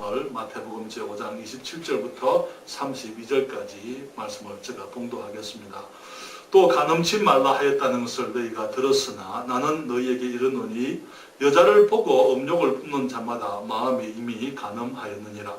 말씀을 마태복음 제5장 27절부터 32절까지 말씀을 제가 봉독하겠습니다. 또 간음치 말라 하였다는 것을 너희가 들었으나 나는 너희에게 이르노니 여자를 보고 음욕을 품는 자마다 마음이 이미 간음하였느니라.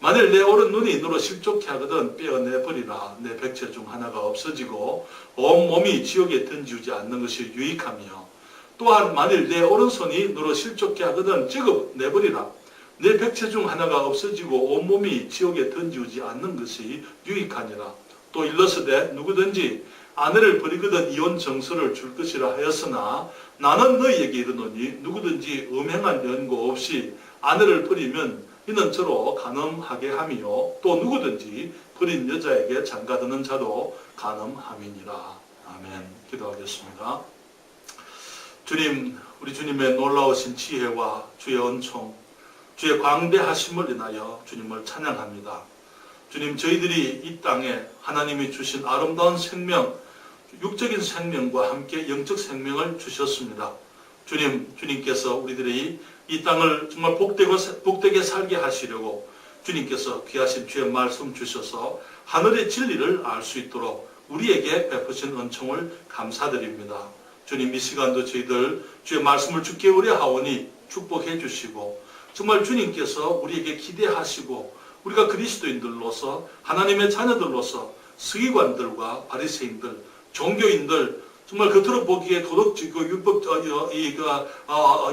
만일 내 오른 눈이 너로 실족케 하거든 빼어내버리라. 내 백체 중 하나가 없어지고 온 몸이 지옥에 던지우지 않는 것이 유익하며, 또한 만일 내 오른손이 너로 실족케 하거든 찍어내버리라. 내 백체 중 하나가 없어지고 온 몸이 지옥에 던지우지 않는 것이 유익하니라. 또 일러스되 누구든지 아내를 버리거든 이혼 정서를 줄 것이라 하였으나 나는 너희에게 이르노니 누구든지 음행한 연고 없이 아내를 버리면 이는 저로 간음하게 하며, 또 누구든지 버린 여자에게 장가드는 자도 간음함이니라. 아멘. 기도하겠습니다. 주님, 우리 주님의 놀라우신 지혜와 주의 은총, 주의 광대하심을 인하여 주님을 찬양합니다. 주님, 저희들이 이 땅에 하나님이 주신 아름다운 생명, 육적인 생명과 함께 영적 생명을 주셨습니다. 주님, 주님께서 우리들이 이 땅을 정말 복되게 살게 하시려고 주님께서 귀하신 주의 말씀 주셔서 하늘의 진리를 알 수 있도록 우리에게 베푸신 은총을 감사드립니다. 주님, 이 시간도 저희들 주의 말씀을 듣게 우려하오니 축복해 주시고, 정말 주님께서 우리에게 기대하시고 우리가 그리스도인들로서 하나님의 자녀들로서 서기관들과 바리새인들, 종교인들, 정말 겉으로 보기에 도덕적이고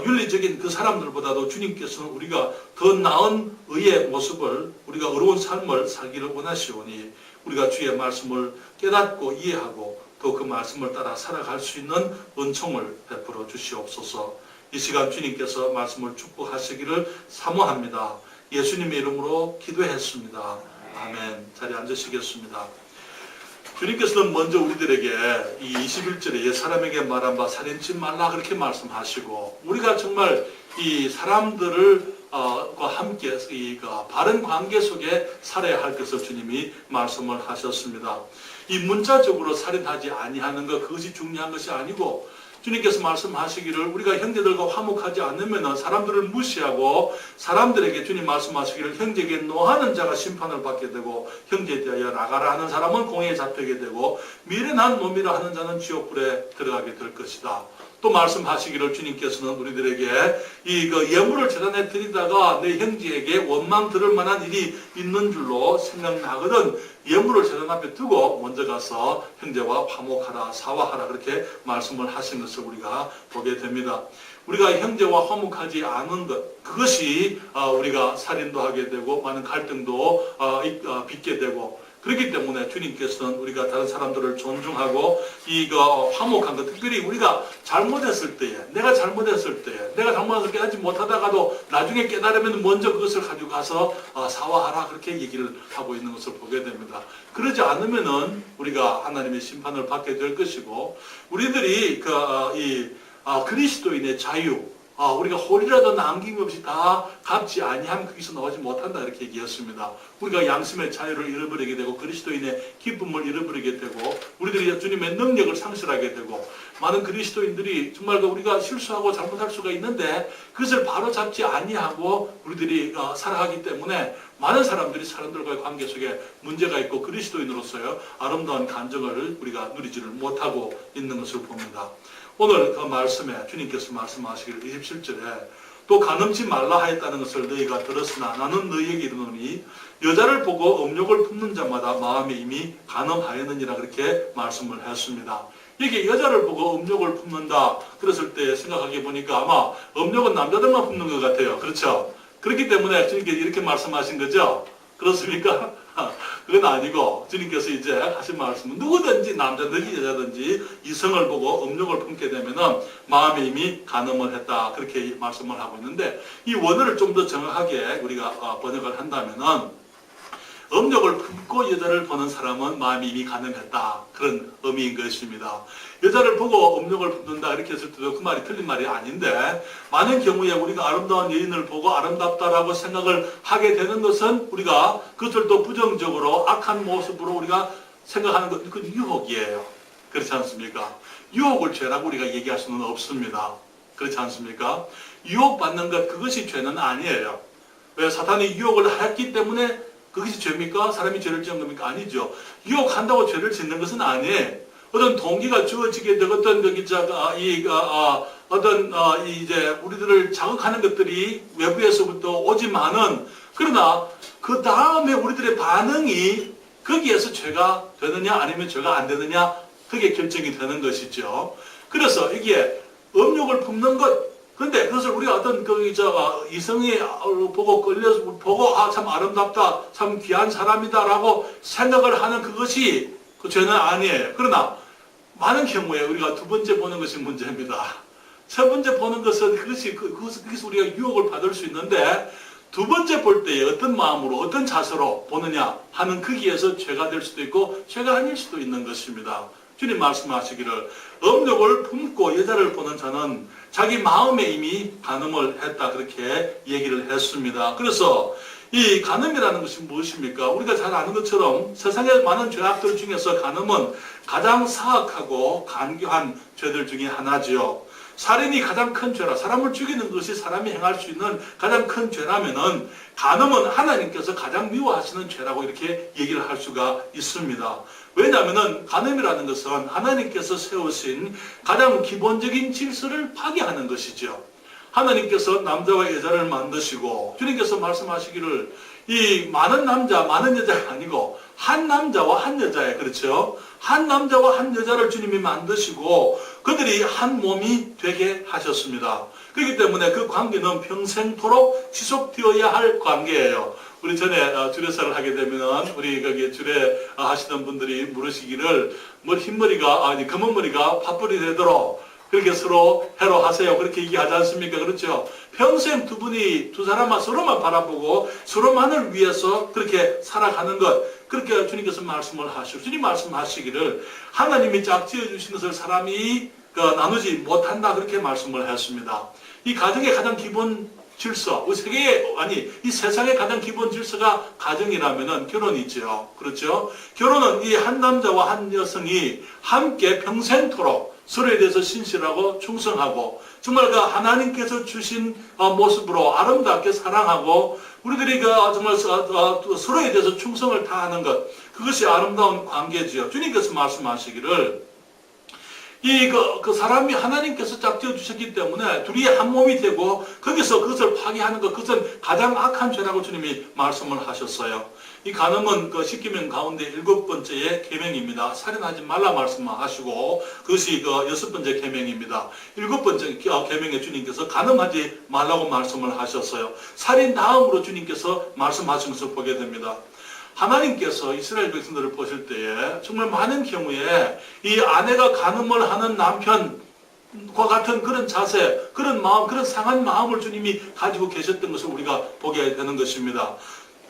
윤리적인 그 사람들보다도 주님께서는 우리가 더 나은 의의 모습을, 우리가 의로운 삶을 살기를 원하시오니 우리가 주의 말씀을 깨닫고 이해하고 또 그 말씀을 따라 살아갈 수 있는 은총을 베풀어 주시옵소서. 이 시간 주님께서 말씀을 축복하시기를 사모합니다. 예수님의 이름으로 기도했습니다. 아멘. 자리에 앉으시겠습니다. 주님께서는 먼저 우리들에게 이 21절에 옛 사람에게 말한 바 살인치 말라 그렇게 말씀하시고, 우리가 정말 이 사람들과 함께 이 바른 관계 속에 살아야 할 것을 주님이 말씀을 하셨습니다. 이 문자적으로 살인하지 아니하는 것, 그것이 중요한 것이 아니고, 주님께서 말씀하시기를 우리가 형제들과 화목하지 않으면 사람들을 무시하고 사람들에게 주님 말씀하시기를 형제에게 노하는 자가 심판을 받게 되고 형제에 대하여 나가라 하는 사람은 공회에 잡히게 되고 미련한 놈이라 하는 자는 지옥불에 들어가게 될 것이다. 또 말씀하시기를 주님께서는 우리들에게 예물을 제단에 드리다가 내 형제에게 원망 들을 만한 일이 있는 줄로 생각나거든 예물을 제단 앞에 두고 먼저 가서 형제와 화목하라, 사화하라 그렇게 말씀을 하신 것을 우리가 보게 됩니다. 우리가 형제와 화목하지 않은 것, 그것이 우리가 살인도 하게 되고 많은 갈등도 빚게 되고, 그렇기 때문에 주님께서는 우리가 다른 사람들을 존중하고 화목한 것, 특별히 우리가 잘못했을 때에, 내가 잘못했을 때에, 내가 잘못을 깨닫지 못하다가도 나중에 깨달으면 먼저 그것을 가지고 가서 사과하라 그렇게 얘기를 하고 있는 것을 보게 됩니다. 그러지 않으면은 우리가 하나님의 심판을 받게 될 것이고, 우리들이 그리스도인의 자유, 우리가 홀이라도 남김없이 다 갚지 아니하면 거기서 나오지 못한다 이렇게 얘기했습니다. 우리가 양심의 자유를 잃어버리게 되고 그리스도인의 기쁨을 잃어버리게 되고 우리들이 주님의 능력을 상실하게 되고, 많은 그리스도인들이 정말 우리가 실수하고 잘못할 수가 있는데 그것을 바로잡지 아니하고 우리들이 살아가기 때문에 많은 사람들이 사람들과의 관계 속에 문제가 있고 그리스도인으로서의 아름다운 간증을 우리가 누리지를 못하고 있는 것을 봅니다. 오늘 그 말씀에 주님께서 말씀하시기를 27절에 또 간음치 말라 하였다는 것을 너희가 들었으나 나는 너희에게 이르노니 여자를 보고 음욕을 품는 자마다 마음에 이미 간음하였느니라 그렇게 말씀을 했습니다. 이게 여자를 보고 음욕을 품는다 그랬을 때 생각하게 보니까 아마 음욕은 남자들만 품는 것 같아요. 그렇죠? 그렇기 때문에 주님께서 이렇게 말씀하신 거죠. 그렇습니까? 그건 아니고 주님께서 이제 하신 말씀은 누구든지 남자든지 여자든지 이성을 보고 음욕을 품게 되면은 마음에 이미 간음을 했다 그렇게 말씀을 하고 있는데, 이 원어를 좀 더 정확하게 우리가 번역을 한다면은 음욕을 품고 여자를 보는 사람은 마음이 이미 간음했다 그런 의미인 것입니다. 여자를 보고 음욕을 품는다 이렇게 했을 때도 그 말이 틀린 말이 아닌데, 많은 경우에 우리가 아름다운 여인을 보고 아름답다라고 생각을 하게 되는 것은 우리가 그것들도 부정적으로 악한 모습으로 우리가 생각하는 것, 그건 유혹이에요. 그렇지 않습니까? 유혹을 죄라고 우리가 얘기할 수는 없습니다. 그렇지 않습니까? 유혹받는 것, 그것이 죄는 아니에요. 왜 사탄이 유혹을 했기 때문에 그것이 죄입니까? 사람이 죄를 지은 겁니까? 아니죠. 유혹한다고 죄를 짓는 것은 아니에요. 어떤 동기가 주어지게 되고 어떤 이제 우리들을 자극하는 것들이 외부에서부터 오지만은 그러나 그 다음에 우리들의 반응이 거기에서 죄가 되느냐 아니면 죄가 안 되느냐 그게 결정이 되는 것이죠. 그래서 이게 음욕을 품는 것. 그런데 그것을 우리가 어떤 이성이 보고 끌려서 보고 참 아름답다, 참 귀한 사람이다라고 생각을 하는 그것이 그 죄는 아니에요. 그러나 많은 경우에 우리가 두 번째 보는 것이 문제입니다. 세 번째 보는 것은 그것이 우리가 유혹을 받을 수 있는데 두 번째 볼 때에 어떤 마음으로 어떤 자세로 보느냐 하는 거기에서 죄가 될 수도 있고 죄가 아닐 수도 있는 것입니다. 주님 말씀하시기를 음욕을 품고 여자를 보는 자는 자기 마음에 이미 간음을 했다 그렇게 얘기를 했습니다. 그래서 이 간음이라는 것이 무엇입니까? 우리가 잘 아는 것처럼 세상의 많은 죄악들 중에서 간음은 가장 사악하고 간교한 죄들 중에 하나지요. 살인이 가장 큰 죄라, 사람을 죽이는 것이 사람이 행할 수 있는 가장 큰 죄라면은 간음은 하나님께서 가장 미워하시는 죄라고 이렇게 얘기를 할 수가 있습니다. 왜냐하면은 간음이라는 것은 하나님께서 세우신 가장 기본적인 질서를 파괴하는 것이죠. 하나님께서 남자와 여자를 만드시고 주님께서 말씀하시기를 이 많은 남자, 많은 여자가 아니고 한 남자와 한 여자예요. 그렇죠? 한 남자와 한 여자를 주님이 만드시고 그들이 한 몸이 되게 하셨습니다. 그렇기 때문에 그 관계는 평생토록 지속되어야 할 관계예요. 우리 전에 주례사를 하게 되면 우리 거기 주례 하시던 분들이 물으시기를 흰머리가 검은 머리가 팥불이 되도록 그렇게 서로 해로하세요. 그렇게 얘기하지 않습니까? 그렇죠? 평생 두 사람만 서로만 바라보고 서로만을 위해서 그렇게 살아가는 것. 그렇게 주님께서 말씀을 하시고 주님 말씀하시기를 하나님이 짝지어 주신 것을 사람이 나누지 못한다. 그렇게 말씀을 했습니다. 이 가정의 가장 기본 질서, 이 세상의 가장 기본 질서가 가정이라면은 결혼이죠. 그렇죠? 결혼은 이 한 남자와 한 여성이 함께 평생토록 서로에 대해서 신실하고 충성하고 정말 그 하나님께서 주신 모습으로 아름답게 사랑하고 우리들이 정말 서로에 대해서 충성을 다하는 것, 그것이 아름다운 관계지요. 주님께서 말씀하시기를 그 사람이 하나님께서 짝지어 주셨기 때문에 둘이 한 몸이 되고 거기서 그것을 파괴하는 것, 그것은 가장 악한 죄라고 주님이 말씀을 하셨어요. 이 간음은 그 10계명 가운데 7번째의 계명입니다. 살인하지 말라 말씀하시고 그것이 그 6번째 계명입니다. 7번째 계명에 주님께서 간음하지 말라고 말씀을 하셨어요. 살인 다음으로 주님께서 말씀하신 것을 보게 됩니다. 하나님께서 이스라엘 백성들을 보실 때에 정말 많은 경우에 이 아내가 간음을 하는 남편과 같은 그런 자세, 그런 마음, 그런 상한 마음을 주님이 가지고 계셨던 것을 우리가 보게 되는 것입니다.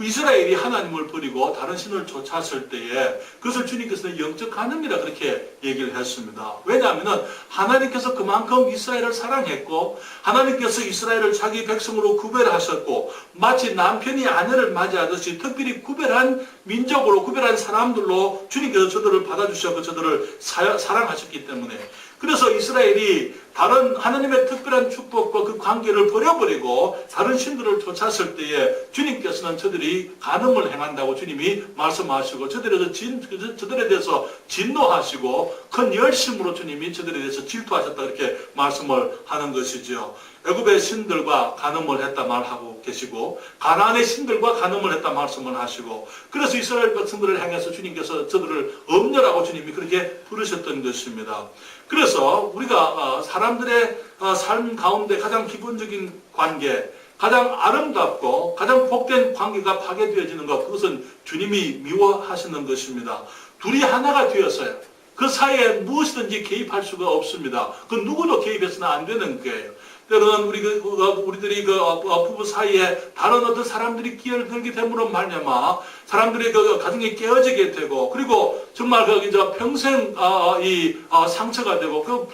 이스라엘이 하나님을 버리고 다른 신을 쫓았을 때에 그것을 주님께서는 영적 간음이라 그렇게 얘기를 했습니다. 왜냐하면 하나님께서 그만큼 이스라엘을 사랑했고 하나님께서 이스라엘을 자기 백성으로 구별하셨고 마치 남편이 아내를 맞이하듯이 특별히 구별한 민족으로 구별한 사람들로 주님께서 저들을 받아주셨고 저들을 사랑하셨기 때문에 그래서 이스라엘이 다른 하나님의 특별한 축복과 그 관계를 버려버리고 다른 신들을 쫓았을 때에 주님께서는 저들이 간음을 행한다고 주님이 말씀하시고 저들에 대해서 진노하시고 큰 열심으로 주님이 저들에 대해서 질투하셨다 이렇게 말씀을 하는 것이죠. 애굽의 신들과 간음을 했다 말하고 계시고 가나안의 신들과 간음을 했다 말씀을 하시고 그래서 이스라엘 백성들을 향해서 주님께서 저들을 엄렬하고 주님이 그렇게 부르셨던 것입니다. 그래서 우리가 사람들의 삶 가운데 가장 기본적인 관계, 가장 아름답고 가장 복된 관계가 파괴되어지는 것, 그것은 주님이 미워하시는 것입니다. 둘이 하나가 되었어요. 그 사이에 무엇이든지 개입할 수가 없습니다. 그 누구도 개입해서는 안 되는 거예요. 때로는 우리들이 부부 사이에 다른 어떤 사람들이 끼어들게 됨으로 말미암아 사람들이 가정이 깨어지게 되고 그리고 정말 평생 상처가 되고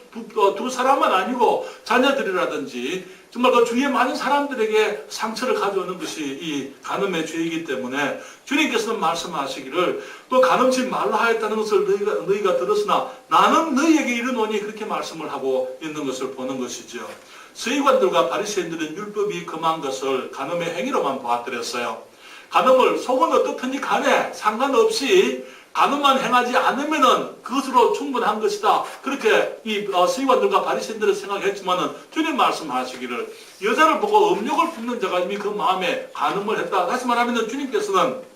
두 사람만 아니고 자녀들이라든지 정말 그 주위에 많은 사람들에게 상처를 가져오는 것이 이 간음의 죄이기 때문에 주님께서는 말씀하시기를 또 간음치 말라 하였다는 것을 너희가 들었으나 나는 너희에게 이르노니 그렇게 말씀을 하고 있는 것을 보는 것이죠. 서기관들과 바리새인들은 율법이 금한 것을 간음의 행위로만 보았더랬어요. 간음을 속은 어떻든지 간에 상관없이 간음만 행하지 않으면은 그것으로 충분한 것이다. 그렇게 이 서기관들과 바리새인들은 생각했지만은 주님 말씀하시기를 여자를 보고 음욕을 품는 자가 이미 그 마음에 간음을 했다. 다시 말하면은 주님께서는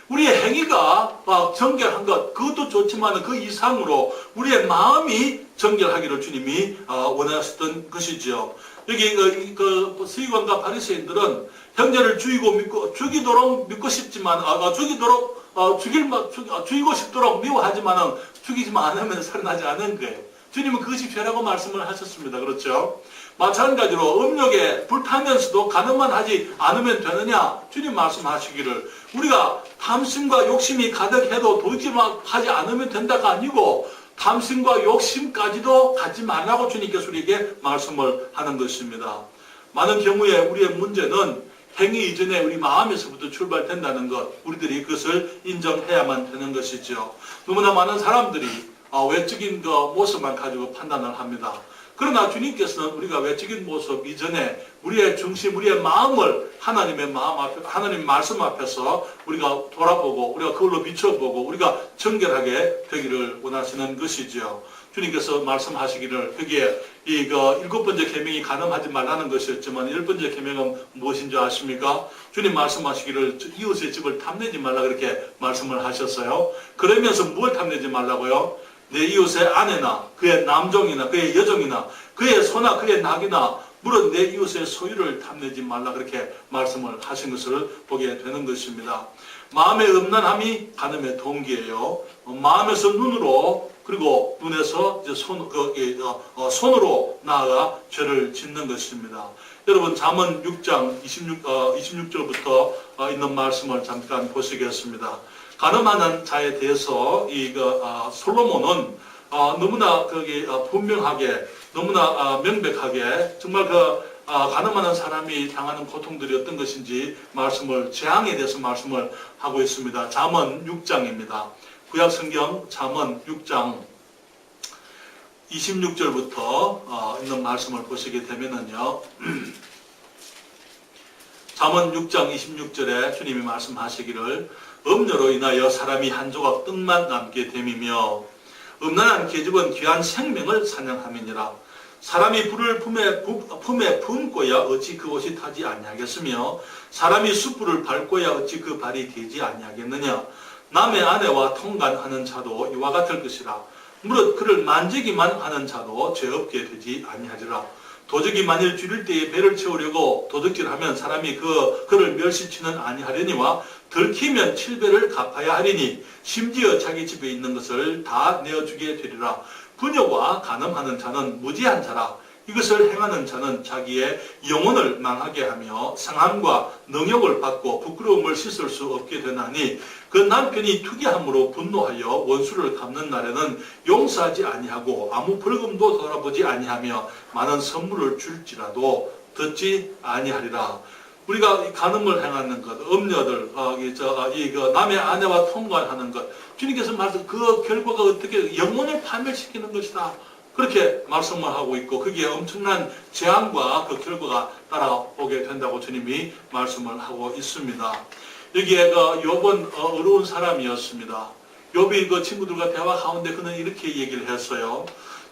우리의 행위가 정결한 것, 그것도 좋지만 그 이상으로 우리의 마음이 정결하기를 주님이 원하셨던 것이죠. 여기 서기관과 바리새인들은 형제를 죽이도록 믿고 싶지만, 죽이고 싶도록 미워하지만은 죽이지만 않으면 살아나지 않은 거예요. 주님은 그것이 죄라고 말씀을 하셨습니다. 그렇죠? 마찬가지로 음욕에 불타면서도 간음만 하지 않으면 되느냐? 주님 말씀하시기를 우리가 탐심과 욕심이 가득해도 도둑질만 하지 않으면 된다가 아니고 탐심과 욕심까지도 갖지 말라고 주님께서 우리에게 말씀을 하는 것입니다. 많은 경우에 우리의 문제는 행위 이전에 우리 마음에서부터 출발된다는 것, 우리들이 그것을 인정해야만 되는 것이죠. 너무나 많은 사람들이 외적인 그 모습만 가지고 판단을 합니다. 그러나 주님께서는 우리가 외적인 모습 이전에 우리의 중심, 우리의 마음을 하나님의 마음 앞에, 하나님 말씀 앞에서 우리가 돌아보고, 우리가 그걸로 비춰보고, 우리가 정결하게 되기를 원하시는 것이죠. 주님께서 말씀하시기를, 여기에 이 7번째 계명이 간음하지 말라는 것이었지만 10번째 계명은 무엇인 줄 아십니까? 주님 말씀하시기를 이웃의 집을 탐내지 말라 그렇게 말씀을 하셨어요. 그러면서 무엇을 탐내지 말라고요? 내 이웃의 아내나 그의 남종이나 그의 여종이나 그의 소나 그의 낙이나 물론 내 이웃의 소유를 탐내지 말라 그렇게 말씀을 하신 것을 보게 되는 것입니다. 마음의 음란함이 간음의 동기예요. 마음에서 눈으로 그리고 눈에서 이제 손으로 나아가 죄를 짓는 것입니다. 여러분 잠언 6장 26절부터 있는 말씀을 잠깐 보시겠습니다. 간음하는 자에 대해서 솔로몬은 너무나 분명하게, 너무나 명백하게 정말 간음하는 사람이 당하는 고통들이 어떤 것인지 재앙에 대해서 말씀을 하고 있습니다. 잠언 6장입니다. 구약성경 잠언 6장 26절부터 있는 말씀을 보시게 되면은요. 잠언 6장 26절에 주님이 말씀하시기를 음료로 인하여 사람이 한 조각 떡만 남게 됨이며 음란한 계집은 귀한 생명을 사냥함이니라. 사람이 불을 품에 품고야 어찌 그 옷이 타지 아니하겠으며 사람이 숯불을 밟고야 어찌 그 발이 되지 아니하겠느냐. 남의 아내와 통간하는 자도 이와 같을 것이라. 무릇 그를 만지기만 하는 자도 죄 없게 되지 아니하리라. 도적이 만일 줄일 때에 배를 채우려고 도둑질하면 사람이 그를 멸시치는 아니하려니와 들키면 7배를 갚아야 하리니 심지어 자기 집에 있는 것을 다 내어주게 되리라. 분여와 간음하는 자는 무지한 자라. 이것을 행하는 자는 자기의 영혼을 망하게 하며 상함과 능욕을 받고 부끄러움을 씻을 수 없게 되나니 그 남편이 투기함으로 분노하여 원수를 갚는 날에는 용서하지 아니하고 아무 벌금도 돌아보지 아니하며 많은 선물을 줄지라도 듣지 아니하리라. 우리가 간음을 행하는 것, 음녀들, 남의 아내와 통관하는 것, 주님께서 말씀 그 결과가 어떻게 영혼을 파멸시키는 것이다. 그렇게 말씀을 하고 있고 거기에 엄청난 재앙과 그 결과가 따라오게 된다고 주님이 말씀을 하고 있습니다. 여기에 욥은 어려운 사람이었습니다. 욥이 그 친구들과 대화 가운데 그는 이렇게 얘기를 했어요.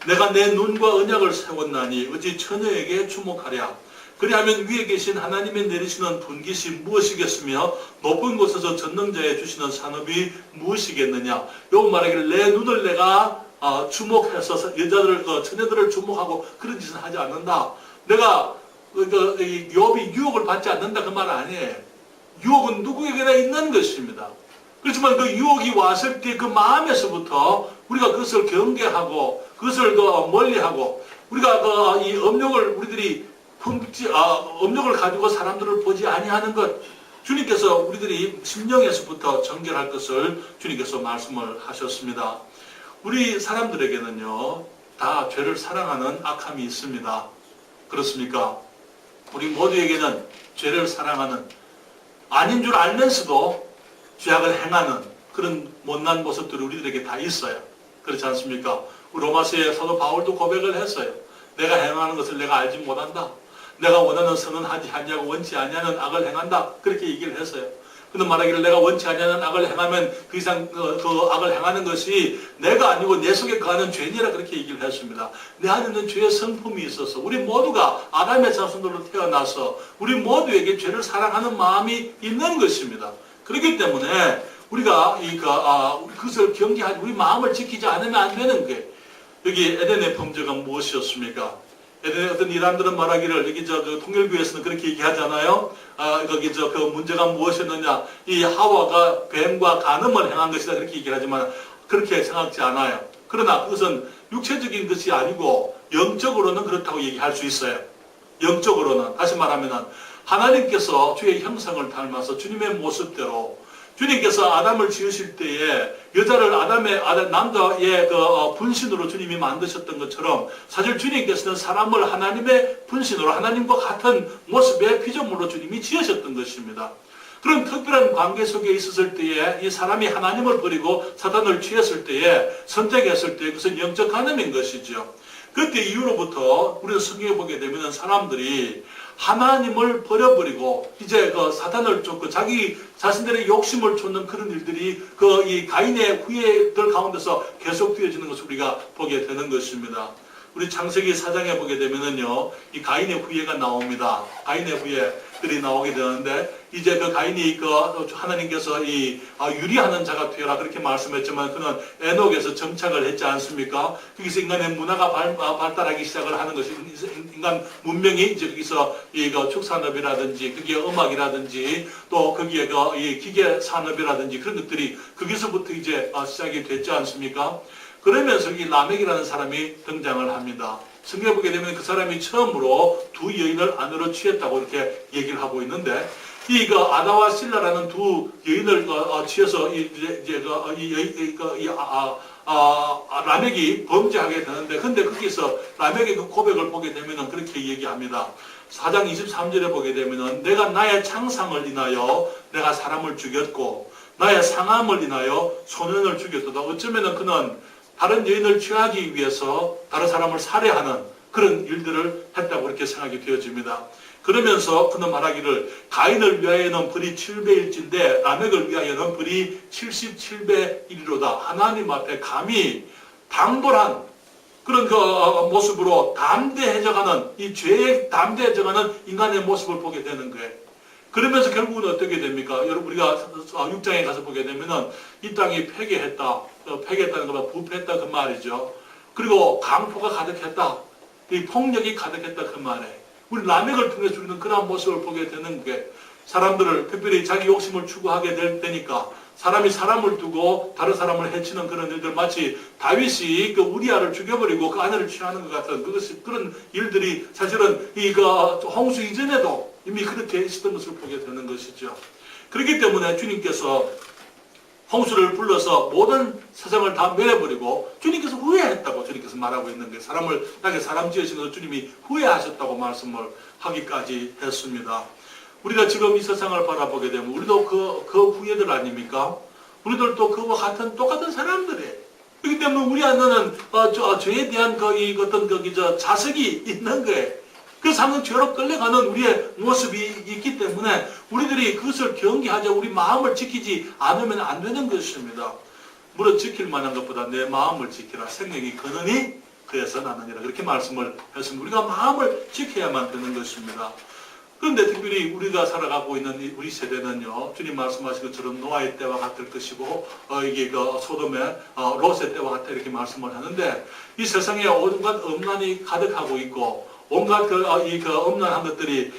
내가 내 눈과 언약을 세웠나니 어찌 처녀에게 주목하랴. 그리하면 위에 계신 하나님의 내리시는 분깃이 무엇이겠으며 높은 곳에서 전능자에 주시는 산업이 무엇이겠느냐. 욥 말하기를 내 눈을 내가 주목해서 여자들을 처녀들을 주목하고 그런 짓은 하지 않는다. 내가 욥이 유혹을 받지 않는다 그 말 아니에요. 유혹은 누구에게나 있는 것입니다. 그렇지만 그 유혹이 왔을 때 그 마음에서부터 우리가 그것을 경계하고 그것을 멀리하고 우리가 이 음욕을 우리들이 음욕을 가지고 사람들을 보지 아니하는 것, 주님께서 우리들이 심령에서부터 정결할 것을 주님께서 말씀을 하셨습니다. 우리 사람들에게는요, 다 죄를 사랑하는 악함이 있습니다. 그렇습니까? 우리 모두에게는 죄를 사랑하는, 아닌 줄 알면서도 죄악을 행하는 그런 못난 모습들이 우리들에게 다 있어요. 그렇지 않습니까? 로마서의 사도 바울도 고백을 했어요. 내가 행하는 것을 내가 알지 못한다. 내가 원하는 선은 하지 아니하고 원치 아니하는 악을 행한다. 그렇게 얘기를 했어요. 그는 말하기를 내가 원치 아니하는 악을 행하면 그 이상 그 악을 행하는 것이 내가 아니고 내 속에 거하는 죄니라 그렇게 얘기를 했습니다. 내 안에는 죄의 성품이 있어서 우리 모두가 아담의 자손들로 태어나서 우리 모두에게 죄를 사랑하는 마음이 있는 것입니다. 그렇기 때문에 우리가 그것을 경계하지 우리 마음을 지키지 않으면 안 되는 게 여기 에덴의 범죄가 무엇이었습니까? 에덴의 어떤 이란들은 말하기를 여기 그 통일교에서는 그렇게 얘기하잖아요. 거기 그 문제가 무엇이었느냐? 이 하와가 뱀과 간음을 행한 것이다 그렇게 얘기를 하지만 그렇게 생각지 않아요. 그러나 그것은 육체적인 것이 아니고 영적으로는 그렇다고 얘기할 수 있어요. 영적으로는 다시 말하면은 하나님께서 주의 형상을 닮아서 주님의 모습대로 주님께서 아담을 지으실 때에 여자를 남자의 분신으로 주님이 만드셨던 것처럼 사실 주님께서는 사람을 하나님의 분신으로 하나님과 같은 모습의 피조물로 주님이 지으셨던 것입니다. 그런 특별한 관계 속에 있었을 때에 이 사람이 하나님을 버리고 사단을 취했을 때에 선택했을 때 그것은 영적 간음인 것이죠. 그때 이후로부터 우리가 성경에 보게 되면 사람들이 하나님을 버려버리고 이제 사탄을 쫓고 자기 자신들의 욕심을 쫓는 그런 일들이 이 가인의 후예들 가운데서 계속되어지는 것을 우리가 보게 되는 것입니다. 우리 창세기 4장에 보게 되면은요, 이 가인의 후예가 나옵니다. 가인의 후예들이 나오게 되는데, 이제 그 가인이 하나님께서 유리하는 자가 되어라 그렇게 말씀했지만 그는 에녹에서 정착을 했지 않습니까? 거기서 인간의 문화가 발달하기 시작을 하는 것이 인간 문명이 이제 거기서 축산업이라든지 거기에 음악이라든지 또 거기에 이 기계 산업이라든지 그런 것들이 거기서부터 이제 시작이 됐지 않습니까? 그러면서 이 라멕이라는 사람이 등장을 합니다. 성경에 보게 되면 그 사람이 처음으로 두 여인을 아내로 취했다고 이렇게 얘기를 하고 있는데, 아다와 실라라는 두 여인을 취해서 라멕이 범죄하게 되는데, 근데 거기서 라멕의 그 고백을 보게 되면은 그렇게 얘기합니다. 4장 23절에 보게 되면은 내가 나의 창상을 인하여 내가 사람을 죽였고 나의 상함을 인하여 소년을 죽였도다. 어쩌면은 그는 다른 여인을 취하기 위해서 다른 사람을 살해하는 그런 일들을 했다고 이렇게 생각이 되어집니다. 그러면서 그는 말하기를 가인을 위하여는 벌이 7배일진데 라멕을 위하여는 벌이 77배 이리로다. 하나님 앞에 감히 당돌한 그런 모습으로 담대해져가는 이 죄에 담대해져가는 인간의 모습을 보게 되는 거예요. 그러면서 결국은 어떻게 됩니까? 여러분 우리가 6장에 가서 보게 되면은 이 땅이 폐괴했다. 폐괴했다는 것보다 부패했다 그 말이죠. 그리고 강포가 가득했다. 이 폭력이 가득했다 그 말에. 우리 라멕을 통해서 우리는 그런 모습을 보게 되는 게 사람들을 특별히 자기 욕심을 추구하게 되니까 사람이 사람을 두고 다른 사람을 해치는 그런 일들 마치 다윗이 우리아를 죽여버리고 그 아내를 취하는 것 같은 그런 일들이 사실은 홍수 이전에도 이미 그렇게 있었던 것을 보게 되는 것이죠. 그렇기 때문에 주님께서 홍수를 불러서 모든 세상을 다 멸해버리고 주님께서 후회했다고 주님께서 말하고 있는 게 나게 사람 지으신 것을 주님이 후회하셨다고 말씀을 하기까지 했습니다. 우리가 지금 이 세상을 바라보게 되면 우리도 그 후예들 아닙니까? 우리들도 그와 같은 똑같은 사람들이에요. 그렇기 때문에 우리 안에는 죄에 대한 자석이 있는 거예요. 그 상은 죄로 끌려가는 우리의 모습이 있기 때문에 우리들이 그것을 경계하자 우리 마음을 지키지 않으면 안 되는 것입니다. 무릇 지킬 만한 것보다 내 마음을 지키라. 생명이 거느니 그래서 나느니라. 그렇게 말씀을 했습니다. 우리가 마음을 지켜야만 되는 것입니다. 그런데 특별히 우리가 살아가고 있는 우리 세대는요, 주님 말씀하신 것처럼 노아의 때와 같을 것이고, 이게 소돔의 롯의 때와 같다 이렇게 말씀을 하는데, 이 세상에 온갖 음란이 가득하고 있고, 온갖 음란한 것들이,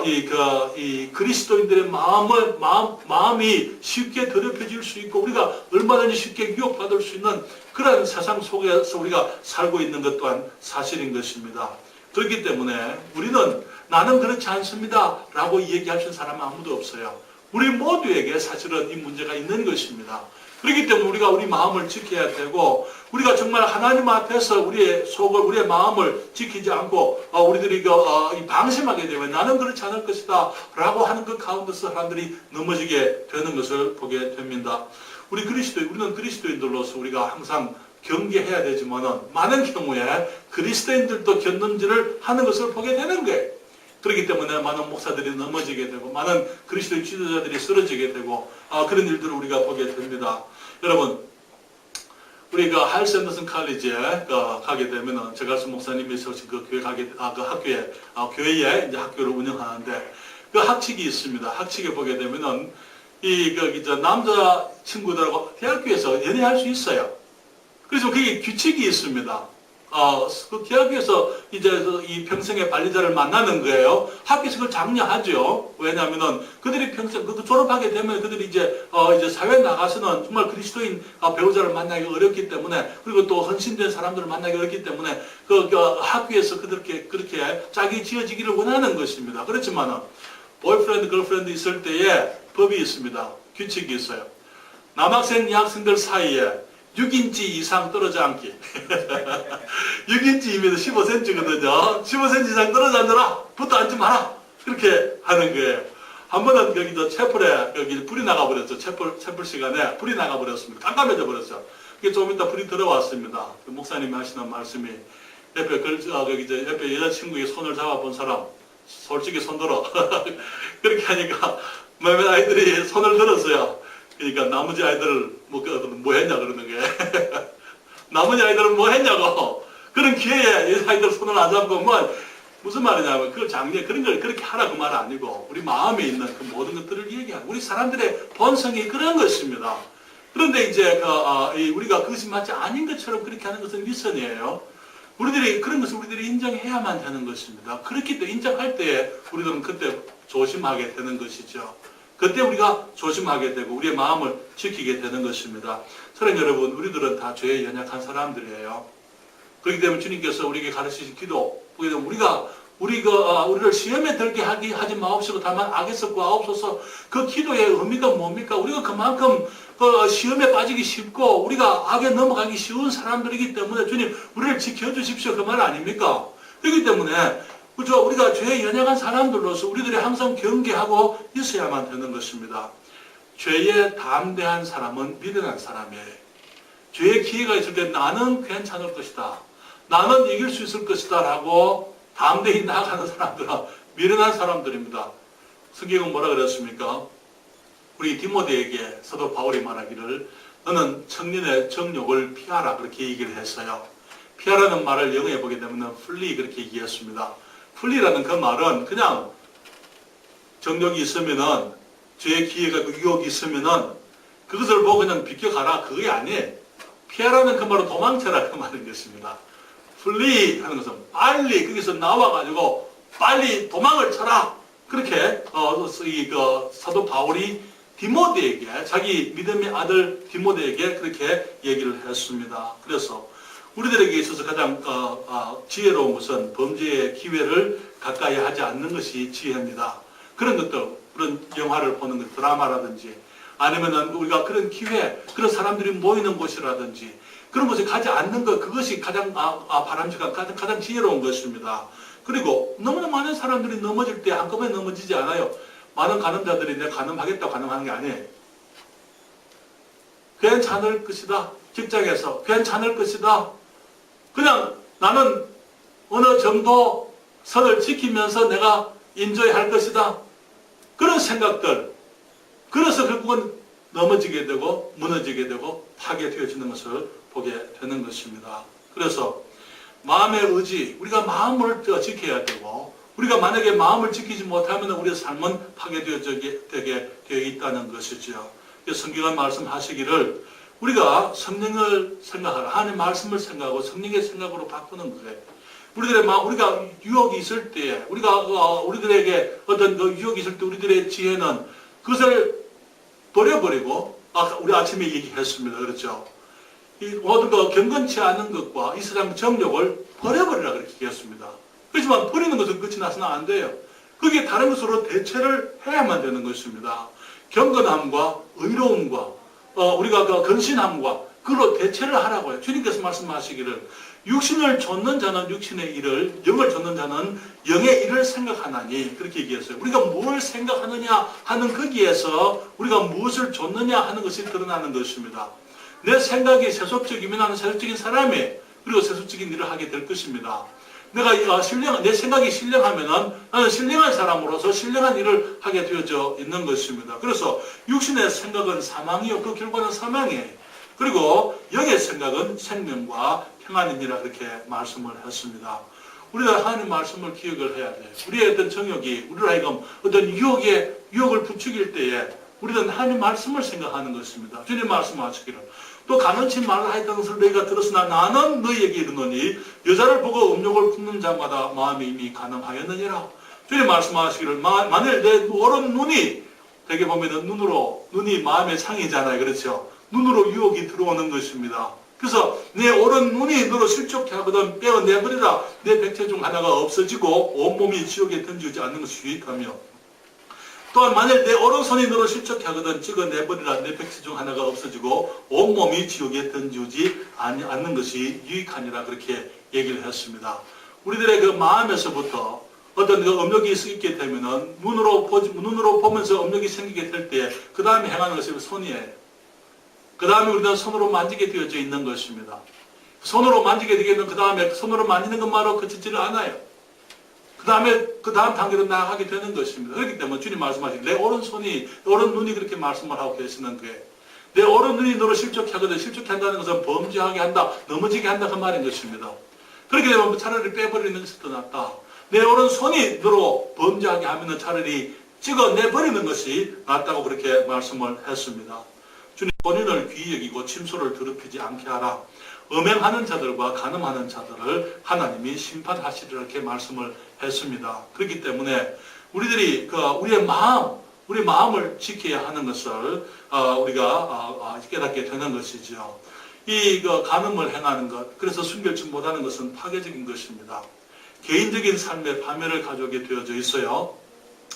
이 그리스도인들의 마음이 쉽게 더럽혀질 수 있고, 우리가 얼마든지 쉽게 유혹받을 수 있는 그런 세상 속에서 우리가 살고 있는 것 또한 사실인 것입니다. 그렇기 때문에 우리는 나는 그렇지 않습니다 라고 얘기할 수 있는 사람은 아무도 없어요. 우리 모두에게 사실은 이 문제가 있는 것입니다. 그렇기 때문에 우리가 우리 마음을 지켜야 되고 우리가 정말 하나님 앞에서 우리의 속을 우리의 마음을 지키지 않고 우리들이 방심하게 되면 나는 그렇지 않을 것이다 라고 하는 그 가운데서 사람들이 넘어지게 되는 것을 보게 됩니다. 우리는 그리스도인들로서 우리가 항상 경계해야 되지만은 많은 경우에 그리스도인들도 견눈질을 하는 것을 보게 되는 거예요. 그렇기 때문에 많은 목사들이 넘어지게 되고 많은 그리스도의 지도자들이 쓰러지게 되고 그런 일들을 우리가 보게 됩니다. 여러분, 우리가 하일스 앤더슨 칼리지에 가게 되면은 제갈수 목사님이 있으신 그 교회 학교에 교회에 이제 학교를 운영하는데 그 학칙이 있습니다. 학칙에 보게 되면은 남자 친구들하고 대학교에서 연애할 수 있어요. 그래서 그게 규칙이 있습니다. 그 대학교에서 이제 이 평생의 관리자를 만나는 거예요. 학교에서 그걸 장려하죠. 왜냐하면은 그들이 평생 졸업하게 되면 그들이 이제 사회에 나가서는 정말 그리스도인 배우자를 만나기 어렵기 때문에, 그리고 또 헌신된 사람들을 만나기 어렵기 때문에 그 학교에서 그렇게 짝이 지어지기를 원하는 것입니다. 그렇지만은 보이프렌드, 걸프렌드 있을 때에 법이 있습니다. 규칙이 있어요. 남학생, 여학생들 사이에 6인치 이상 떨어져 앉기. 6인치이면 15cm거든요. 15cm 이상 떨어져 앉아라. 붙어 앉지 마라. 그렇게 하는 거예요. 한 번은 여기 채플에 불이 나가버렸죠. 채플 시간에 불이 나가버렸습니다. 깜깜해져 버렸죠. 그게 좀 이따 불이 들어왔습니다. 그 목사님이 하시는 말씀이 옆에 여자친구의 손을 잡아본 사람, 솔직히 손 들어. 그렇게 하니까 몇몇 아이들이 손을 들었어요. 그러니까 나머지 아이들을 뭐 했냐 그러는 거예요. 나머지 아이들은 뭐 했냐고. 그런 기회에 아이들 손을 안 잡고 무슨 말이냐면 그걸 그런 걸 그렇게 하라 그 말은 아니고 우리 마음에 있는 그 모든 것들을 얘기하고 우리 사람들의 본성이 그런 것입니다. 그런데 이제 우리가 그것이 마치 아닌 것처럼 그렇게 하는 것은 위선이에요. 그런 것을 우리들이 인정해야만 되는 것입니다. 그렇기 때문에 인정할 때에 우리들은 그때 조심하게 되는 것이죠. 그때 우리가 조심하게 되고 우리의 마음을 지키게 되는 것입니다. 사랑하는 여러분, 우리들은 다 죄에 연약한 사람들이에요. 그렇기 때문에 주님께서 우리에게 가르치신 기도, 보게 되면 우리를 시험에 들게 하지 마옵시고 다만 악에서 구하옵소서. 그 기도의 의미가 뭡니까? 우리가 그만큼 시험에 빠지기 쉽고 우리가 악에 넘어가기 쉬운 사람들이기 때문에 주님 우리를 지켜주십시오 그 말 아닙니까? 그렇기 때문에 그죠? 우리가 죄에 연약한 사람들로서 우리들이 항상 경계하고 있어야만 되는 것입니다. 죄에 담대한 사람은 미련한 사람이에요. 죄의 기회가 있을 때 나는 괜찮을 것이다. 나는 이길 수 있을 것이다 라고 담대히 나아가는 사람들은 미련한 사람들입니다. 성경은 뭐라 그랬습니까? 우리 디모데에게 사도 바울이 말하기를 너는 청년의 정욕을 피하라 그렇게 얘기를 했어요. 피하라는 말을 영어에 보게 되면 flee 그렇게 얘기했습니다. 풀리라는 그 말은 그냥 정욕이 있으면은 죄의 기회가 유혹이 있으면은 그것을 보고 그냥 비껴가라 그게 아니에요. 피하라는 그 말은 도망쳐라 그 말인 것입니다. 풀리 하는 것은 빨리 거기서 나와가지고 빨리 도망을 쳐라 그렇게 사도 바울이 디모데에게 자기 믿음의 아들 디모데에게 그렇게 얘기를 했습니다. 그래서 우리들에게 있어서 가장 지혜로운 것은 범죄의 기회를 가까이 하지 않는 것이 지혜입니다. 그런 것들, 그런 영화를 보는 것, 드라마라든지 아니면은 우리가 그런 기회, 그런 사람들이 모이는 곳이라든지 그런 곳에 가지 않는 것, 그것이 가장 바람직한, 가장 지혜로운 것입니다. 그리고 너무나 많은 사람들이 넘어질 때 한꺼번에 넘어지지 않아요. 많은 간음자들이 내가 간음하겠다고 간음하는 게 아니에요. 괜찮을 것이다. 직장에서 괜찮을 것이다. 그냥 나는 어느 정도 선을 지키면서 내가 인조해 할 것이다. 그런 생각들. 그래서 결국은 넘어지게 되고 무너지게 되고 파괴되어지는 것을 보게 되는 것입니다. 그래서 마음의 의지, 우리가 마음을 지켜야 되고 우리가 만약에 마음을 지키지 못하면 우리의 삶은 파괴되게 되어 있다는 것이죠. 성경은 말씀하시기를 우리가 성령을 생각하라. 하나님의 말씀을 생각하고 성령의 생각으로 바꾸는 거예요. 우리가 유혹이 있을 때, 우리들에게 어떤 유혹이 있을 때 우리들의 지혜는 그것을 버려버리고, 우리 아침에 얘기했습니다. 그렇죠? 모든 경건치 않은 것과 이 세상 정욕을 버려버리라 그렇게 얘기했습니다. 그렇지만 버리는 것은 끝이 나서는 안 돼요. 거기에 다른 것으로 대체를 해야만 되는 것입니다. 경건함과 의로움과 우리가 근신함과 그걸로 대체를 하라고요. 주님께서 말씀하시기를 육신을 좇는 자는 육신의 일을, 영을 좇는 자는 영의 일을 생각하나니 그렇게 얘기했어요. 우리가 뭘 생각하느냐 하는 거기에서 우리가 무엇을 좇느냐 하는 것이 드러나는 것입니다. 내 생각이 세속적이면 나는 세속적인 사람이 그리고 세속적인 일을 하게 될 것입니다. 내가 내 생각이 신령하면은 나는 신령한 사람으로서 신령한 일을 하게 되어져 있는 것입니다. 그래서 육신의 생각은 사망이요, 그 결과는 사망이에요. 그리고 영의 생각은 생명과 평안이니라 그렇게 말씀을 했습니다. 우리가 하나님 말씀을 기억을 해야 돼요. 우리의 어떤 정욕이 우리를 하여금 어떤 유혹을 부추길 때에 우리는 하나님 말씀을 생각하는 것입니다. 주님 말씀하시기를 또 가는치 말라 했던 것을 너희가 들었으나 나는 너희에게 이르노니 여자를 보고 음욕을 품는 자마다 마음이 이미 가늠하였느니라. 주님 말씀하시기를 만일 내 오른 눈이 되게 보면은 눈이 마음의 창이잖아요. 그렇죠? 눈으로 유혹이 들어오는 것입니다. 그래서 내 오른 눈이 너로 실족해 하거든 빼어내버리라. 내 백체 중 하나가 없어지고 온몸이 지옥에 던지지 않는 것이 유익하며 또한 만일 내 오른손이 너로 실족해 하거든 찍어내버리라. 내 백체 중 하나가 없어지고 온몸이 지옥에 던지지 않는 것이 유익하니라. 그렇게 얘기를 했습니다. 우리들의 그 마음에서부터 어떤 그 업력이 있게 되면은 눈으로 보면서 업력이 생기게 될 때 그 다음에 행하는 것이 손이에요. 그 다음에 우리는 손으로 만지게 되어져 있는 것입니다. 손으로 만지게 되겠는 그 다음에 손으로 만지는 것만으로 그치지를 않아요. 그 다음 단계로 나아가게 되는 것입니다. 그렇기 때문에 주님 말씀하신 내 오른 눈이 그렇게 말씀을 하고 계시는 거예요. 내 오른 눈이 너로 실족해 하거든. 실족해 한다는 것은 범죄하게 한다, 넘어지게 한다 그 말인 것입니다. 그렇게 되면 차라리 빼버리는 것이 더 낫다. 내 오른손이 너로 범죄하게 하면 차라리 찍어내버리는 것이 낫다고 그렇게 말씀을 했습니다. 주님 본인을 귀히 여기고 침소를 더럽히지 않게 하라. 음행하는 자들과 간음하는 자들을 하나님이 심판하시리라 이렇게 말씀을 했습니다. 그렇기 때문에 우리들이 우리의 마음을 지켜야 하는 것을 우리가 깨닫게 되는 것이죠. 이 간음을 행하는 것, 그래서 순결치 못하는 것은 파괴적인 것입니다. 개인적인 삶의 파멸을 가져오게 되어져 있어요.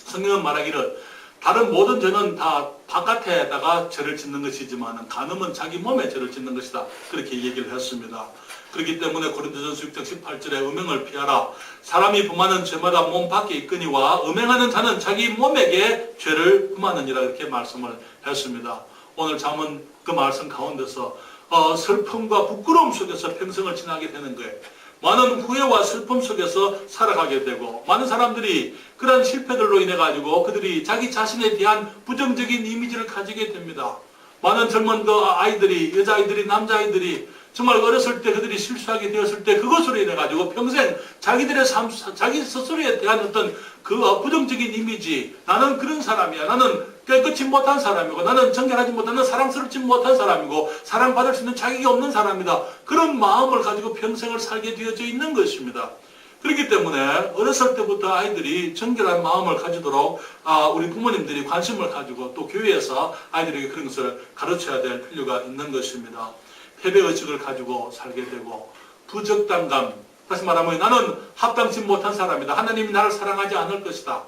성경은 말하기를 다른 모든 죄는 다 바깥에다가 죄를 짓는 것이지만 간음은 자기 몸에 죄를 짓는 것이다. 그렇게 얘기를 했습니다. 그렇기 때문에 고린도전서 6장 18절에 음행을 피하라. 사람이 범하는 죄마다 몸 밖에 있거니와 음행하는 자는 자기 몸에게 죄를 범하느니라 이렇게 말씀을 했습니다. 오늘 잠언 그 말씀 가운데서 슬픔과 부끄러움 속에서 평생을 지나게 되는 거예요. 많은 후회와 슬픔 속에서 살아가게 되고 많은 사람들이 그런 실패들로 인해 가지고 그들이 자기 자신에 대한 부정적인 이미지를 가지게 됩니다. 많은 젊은 아이들이, 여자아이들이, 남자아이들이 정말 어렸을 때 그들이 실수하게 되었을 때 그것으로 인해 가지고 평생 자기들의 삶, 자기 스스로에 대한 어떤 그 부정적인 이미지, 나는 그런 사람이야, 나는 깨끗이 못한 사람이고 나는 정결하지 못하는 사랑스럽지 못한 사람이고 사랑받을 수 있는 자격이 없는 사람이다. 그런 마음을 가지고 평생을 살게 되어져 있는 것입니다. 그렇기 때문에 어렸을 때부터 아이들이 정결한 마음을 가지도록 우리 부모님들이 관심을 가지고 또 교회에서 아이들에게 그런 것을 가르쳐야 될 필요가 있는 것입니다. 패배의식을 가지고 살게 되고 부적당감, 다시 말하면 나는 합당치 못한 사람이다. 하나님이 나를 사랑하지 않을 것이다.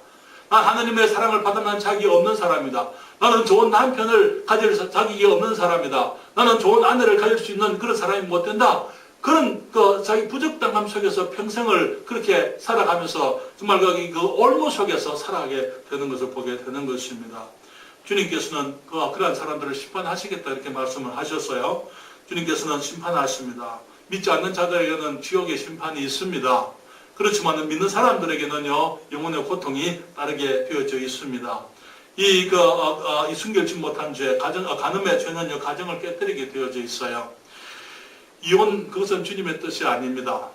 난 하나님의 사랑을 받을 만한 자격이 없는 사람이다. 나는 좋은 남편을 가질 자격이 없는 사람이다. 나는 좋은 아내를 가질 수 있는 그런 사람이 못 된다. 그런 자기 부적당감 속에서 평생을 그렇게 살아가면서 정말 그 올무 속에서 살아가게 되는 것을 보게 되는 것입니다. 주님께서는 그러한 사람들을 심판하시겠다 이렇게 말씀을 하셨어요. 주님께서는 심판하십니다. 믿지 않는 자들에게는 지옥의 심판이 있습니다. 그렇지만 믿는 사람들에게는요, 영혼의 고통이 따르게 되어져 있습니다. 이 순결치 못한 죄, 간음의 죄는요, 가정을 깨뜨리게 되어져 있어요. 이혼, 그것은 주님의 뜻이 아닙니다.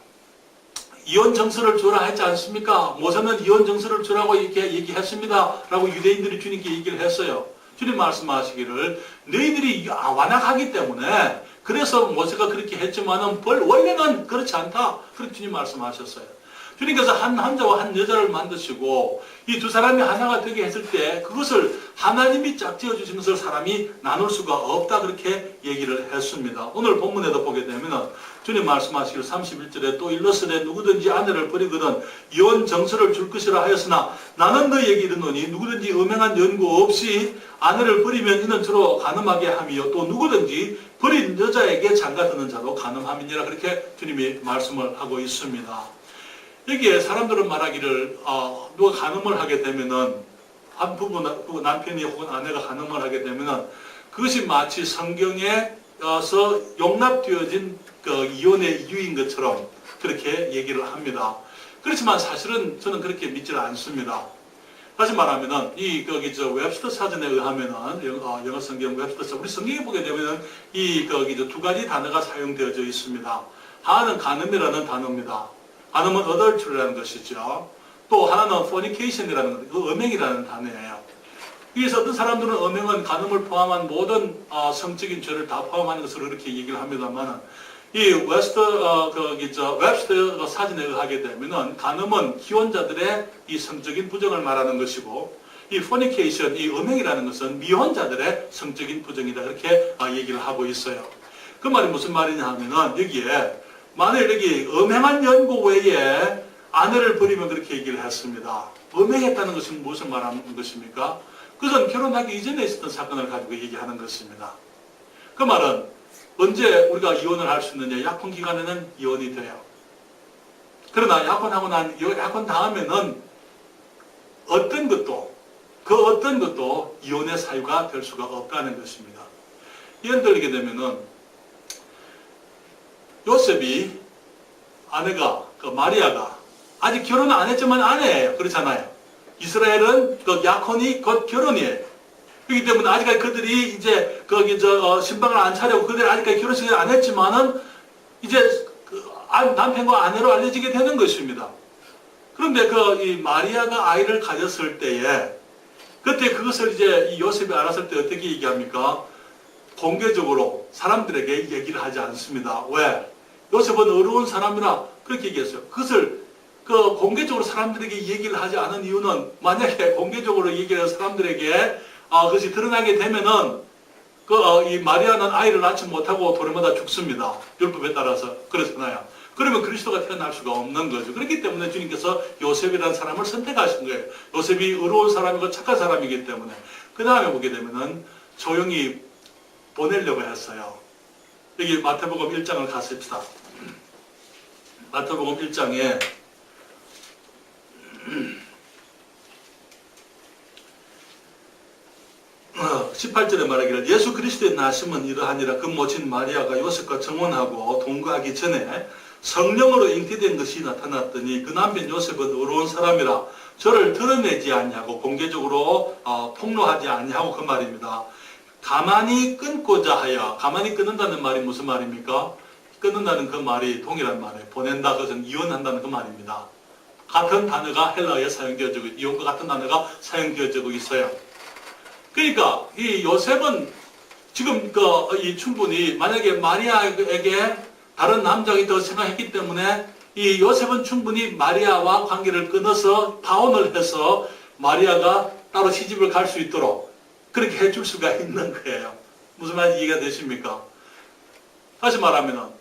이혼 정서를 주라 했지 않습니까? 모세는 이혼 정서를 주라고 이렇게 얘기했습니다. 라고 유대인들이 주님께 얘기를 했어요. 주님 말씀하시기를 너희들이 완악하기 때문에 그래서 모세가 그렇게 했지만은 원래는 그렇지 않다. 그렇게 주님 말씀하셨어요. 주님께서 한 남자와 한 여자를 만드시고 이 두 사람이 하나가 되게 했을 때 그것을 하나님이 짝지어 주신 것을 사람이 나눌 수가 없다 그렇게 얘기를 했습니다. 오늘 본문에도 보게 되면 주님 말씀하시길 31절에 또 일러스되 누구든지 아내를 버리거든 이혼 정서를 줄 것이라 하였으나 나는 너희에게 이르노니 누구든지 음행한 연고 없이 아내를 버리면 이는 저로 간음하게 함이요 또 누구든지 버린 여자에게 장가드는 자도 간음함이니라 그렇게 주님이 말씀을 하고 있습니다. 여기에 사람들은 말하기를 누가 간음을 하게 되면은 한 부부 남편이 혹은 아내가 간음을 하게 되면은 그것이 마치 성경에 용납되어진 그 이혼의 이유인 것처럼 그렇게 얘기를 합니다. 그렇지만 사실은 저는 그렇게 믿지는 않습니다. 다시 말하면은 웹스터 사전에 의하면은 영어 성경 웹스터 사전 우리 성경에 보게 되면은 두 가지 단어가 사용되어져 있습니다. 하나는 간음이라는 단어입니다. 간음은 adultery라는 것이죠. 또 하나는 fornication이라는 그 음행이라는 단어예요. 그래서 어떤 사람들은 음행은 간음을 포함한 모든 성적인 죄를 다 포함하는 것으로 그렇게 얘기를 합니다만 이 웹스터 사전에 의하게 되면은 간음은 기혼자들의 이 성적인 부정을 말하는 것이고 이 fornication, 이 음행이라는 것은 미혼자들의 성적인 부정이다 그렇게 얘기를 하고 있어요. 그 말이 무슨 말이냐 하면은 여기에 만일 여기 음행한 연고 외에 아내를 버리면 그렇게 얘기를 했습니다. 음행했다는 것은 무엇을 말하는 것입니까? 그것은 결혼하기 이전에 있었던 사건을 가지고 얘기하는 것입니다. 그 말은 언제 우리가 이혼을 할 수 있느냐? 약혼 기간에는 이혼이 돼요. 그러나 약혼 다음에는 어떤 것도 이혼의 사유가 될 수가 없다는 것입니다. 예를 들게 되면은 요셉이 아내가 마리아가 아직 결혼을 안 했지만 아내예요. 그렇잖아요. 이스라엘은 약혼이 곧 결혼이에요. 그렇기 때문에 아직까지 그들이 이제 신방을 안 차려고 그들이 아직까지 결혼식을 안 했지만은 이제 남편과 아내로 알려지게 되는 것입니다. 그런데 이 마리아가 아이를 가졌을 때에 그때 그것을 이제 이 요셉이 알았을 때 어떻게 얘기합니까? 공개적으로 사람들에게 얘기를 하지 않습니다. 왜? 요셉은 어려운 사람이라 그렇게 얘기했어요. 그것을 공개적으로 사람들에게 얘기를 하지 않은 이유는 만약에 공개적으로 얘기해서 사람들에게 그것이 드러나게 되면은 이 마리아는 아이를 낳지 못하고 돌아마다 죽습니다. 율법에 따라서 그렇잖아요. 그러면 그리스도가 태어날 수가 없는 거죠. 그렇기 때문에 주님께서 요셉이라는 사람을 선택하신 거예요. 요셉이 의로운 사람이고 착한 사람이기 때문에. 그 다음에 보게 되면은 조용히 보내려고 했어요. 여기 마태복음 1장을 가십시다. 마태복음 1장에 18절에 말하기를 예수 그리스도의 나심은 이러하니라. 그 모친 마리아가 요셉과 정혼하고 동거하기 전에 성령으로 잉태된 것이 나타났더니 그 남편 요셉은 의로운 사람이라 저를 드러내지 아니하고 공개적으로 폭로하지 아니하고 그 말입니다. 가만히 끊고자 하여. 가만히 끊는다는 말이 무슨 말입니까? 끊는다는 그 말이 동일한 말이에요. 보낸다, 그것은 이혼한다는 그 말입니다. 같은 단어가 헬라어에 사용되어지고 이혼과 같은 단어가 사용되어지고 있어요. 그러니까 이 요셉은 지금 충분히 만약에 마리아에게 다른 남자가 있다고 생각했기 때문에 이 요셉은 충분히 마리아와 관계를 끊어서 파혼을 해서 마리아가 따로 시집을 갈 수 있도록 그렇게 해줄 수가 있는 거예요. 무슨 말인지 이해가 되십니까? 다시 말하면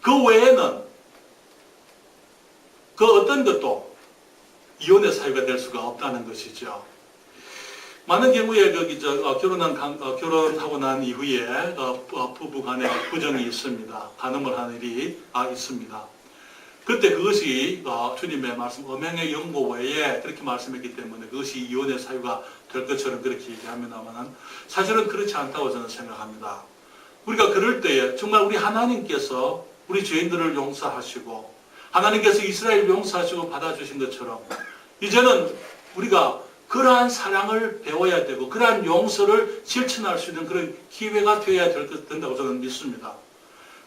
그 외에는 그 어떤 것도 이혼의 사유가 될 수가 없다는 것이죠. 많은 경우에 결혼하고 난 이후에 부부 간에 부정이 있습니다. 간음을 하는 일이 있습니다. 그때 그것이 주님의 말씀 음행의 연고 외에 그렇게 말씀했기 때문에 그것이 이혼의 사유가 될 것처럼 그렇게 얘기합니다만 사실은 그렇지 않다고 저는 생각합니다. 우리가 그럴 때에 정말 우리 하나님께서 우리 죄인들을 용서하시고 하나님께서 이스라엘을 용서하시고 받아주신 것처럼 이제는 우리가 그러한 사랑을 배워야 되고 그러한 용서를 실천할 수 있는 그런 기회가 되어야 된다고 저는 믿습니다.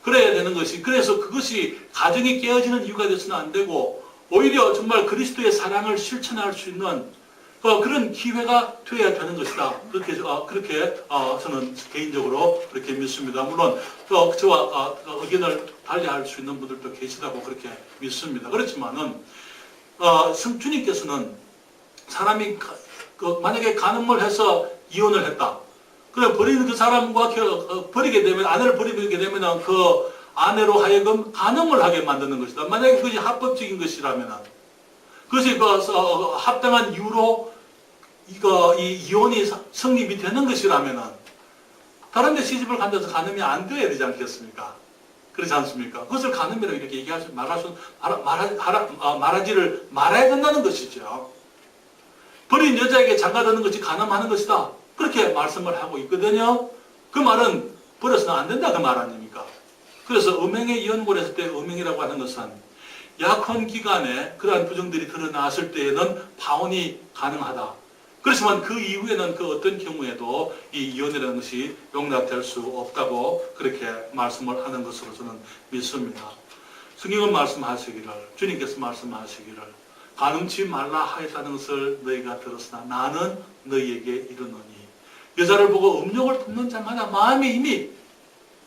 그래야 되는 것이 그래서 그것이 가정이 깨어지는 이유가 돼서는 안 되고 오히려 정말 그리스도의 사랑을 실천할 수 있는 그런 기회가 되어야 되는 것이다. 그렇게 저는 개인적으로 그렇게 믿습니다. 물론 저와 의견을 달리할 수 있는 분들도 계시다고 그렇게 믿습니다. 그렇지만은 주님께서는 사람이 만약에 간음을 해서 이혼을 했다. 그래 버리는 그 사람과 버리게 되면 아내를 버리게 되면 그 아내로 하여금 간음을 하게 만드는 것이다. 만약에 그것이 합법적인 것이라면 그것이 합당한 이유로 이 이혼이 성립이 되는 것이라면 다른 데 시집을 간다서 간음이 안 되어야 되지 않겠습니까? 그렇지 않습니까? 그것을 간음이라고 이렇게 말하지를 말아야 된다는 것이죠. 버린 여자에게 장가드는 것이 간음하는 것이다. 그렇게 말씀을 하고 있거든요. 그 말은 버려서는 안 된다 그 말 아닙니까? 그래서 음행의 연골 했을 때 음행이라고 하는 것은 약혼 기간에 그러한 부정들이 드러났을 때에는 파혼이 가능하다. 그렇지만 그 이후에는 그 어떤 경우에도 이 이혼이라는 것이 용납될 수 없다고 그렇게 말씀을 하는 것으로 저는 믿습니다. 성경은 말씀하시기를, 주님께서 말씀하시기를 간음치 말라 하였다는 것을 너희가 들었으나 나는 너희에게 이르노니 여자를 보고 음욕을 품는 자마다 마음에 이미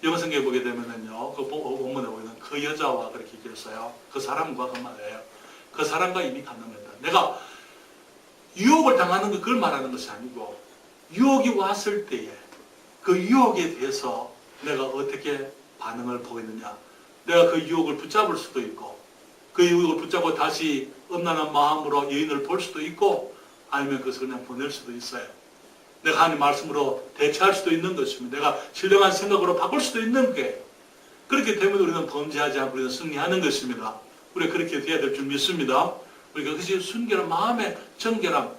영어 성경에 보게 되면은요, 그 본문에 보면 그 여자와 그렇게 얘기했어요. 그 사람과 그 말이에요. 그 사람과 이미 간음했다. 내가 유혹을 당하는 거 그걸 말하는 것이 아니고 유혹이 왔을 때에 그 유혹에 대해서 내가 어떻게 반응을 보이느냐. 내가 그 유혹을 붙잡을 수도 있고 그 유혹을 붙잡고 다시 음란한 마음으로 여인을 볼 수도 있고 아니면 그것을 그냥 보낼 수도 있어요. 내가 하나님 말씀으로 대체할 수도 있는 것입니다. 내가 신령한 생각으로 바꿀 수도 있는 게 그렇기 때문에 우리는 범죄하지 않고 우리는 승리하는 것입니다. 우리가 그렇게 돼야 될 줄 믿습니다. 우리가 그것이 순결한 마음의 정결함,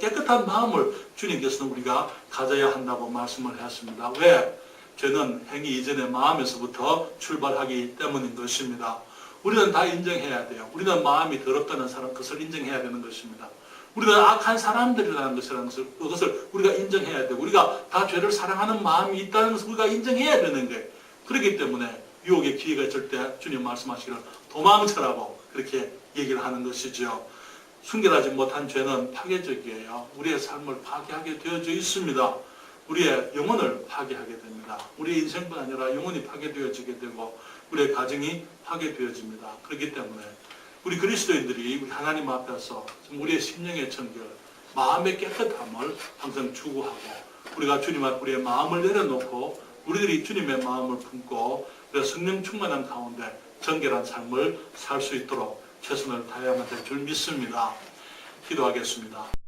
깨끗한 마음을 주님께서는 우리가 가져야 한다고 말씀을 하셨습니다. 왜? 죄는 행위 이전의 마음에서부터 출발하기 때문인 것입니다. 우리는 다 인정해야 돼요. 우리는 마음이 더럽다는 사람, 그것을 인정해야 되는 것입니다. 우리가 악한 사람들이라는 것을 우리가 인정해야 되고 우리가 다 죄를 사랑하는 마음이 있다는 것을 우리가 인정해야 되는 거예요. 그렇기 때문에 유혹의 기회가 있을 때 주님 말씀하시기를 도망쳐라고 그렇게 얘기를 하는 것이죠. 순결하지 못한 죄는 파괴적이에요. 우리의 삶을 파괴하게 되어져 있습니다. 우리의 영혼을 파괴하게 됩니다. 우리의 인생뿐 아니라 영혼이 파괴되어지게 되고 우리의 가정이 파괴되어집니다. 그렇기 때문에 우리 그리스도인들이 우리 하나님 앞에서 우리의 심령의 청결, 마음의 깨끗함을 항상 추구하고 우리가 주님 앞에 우리의 마음을 내려놓고 우리들이 주님의 마음을 품고 성령 충만한 가운데 정결한 삶을 살 수 있도록 최선을 다해야만 될 줄 믿습니다. 기도하겠습니다.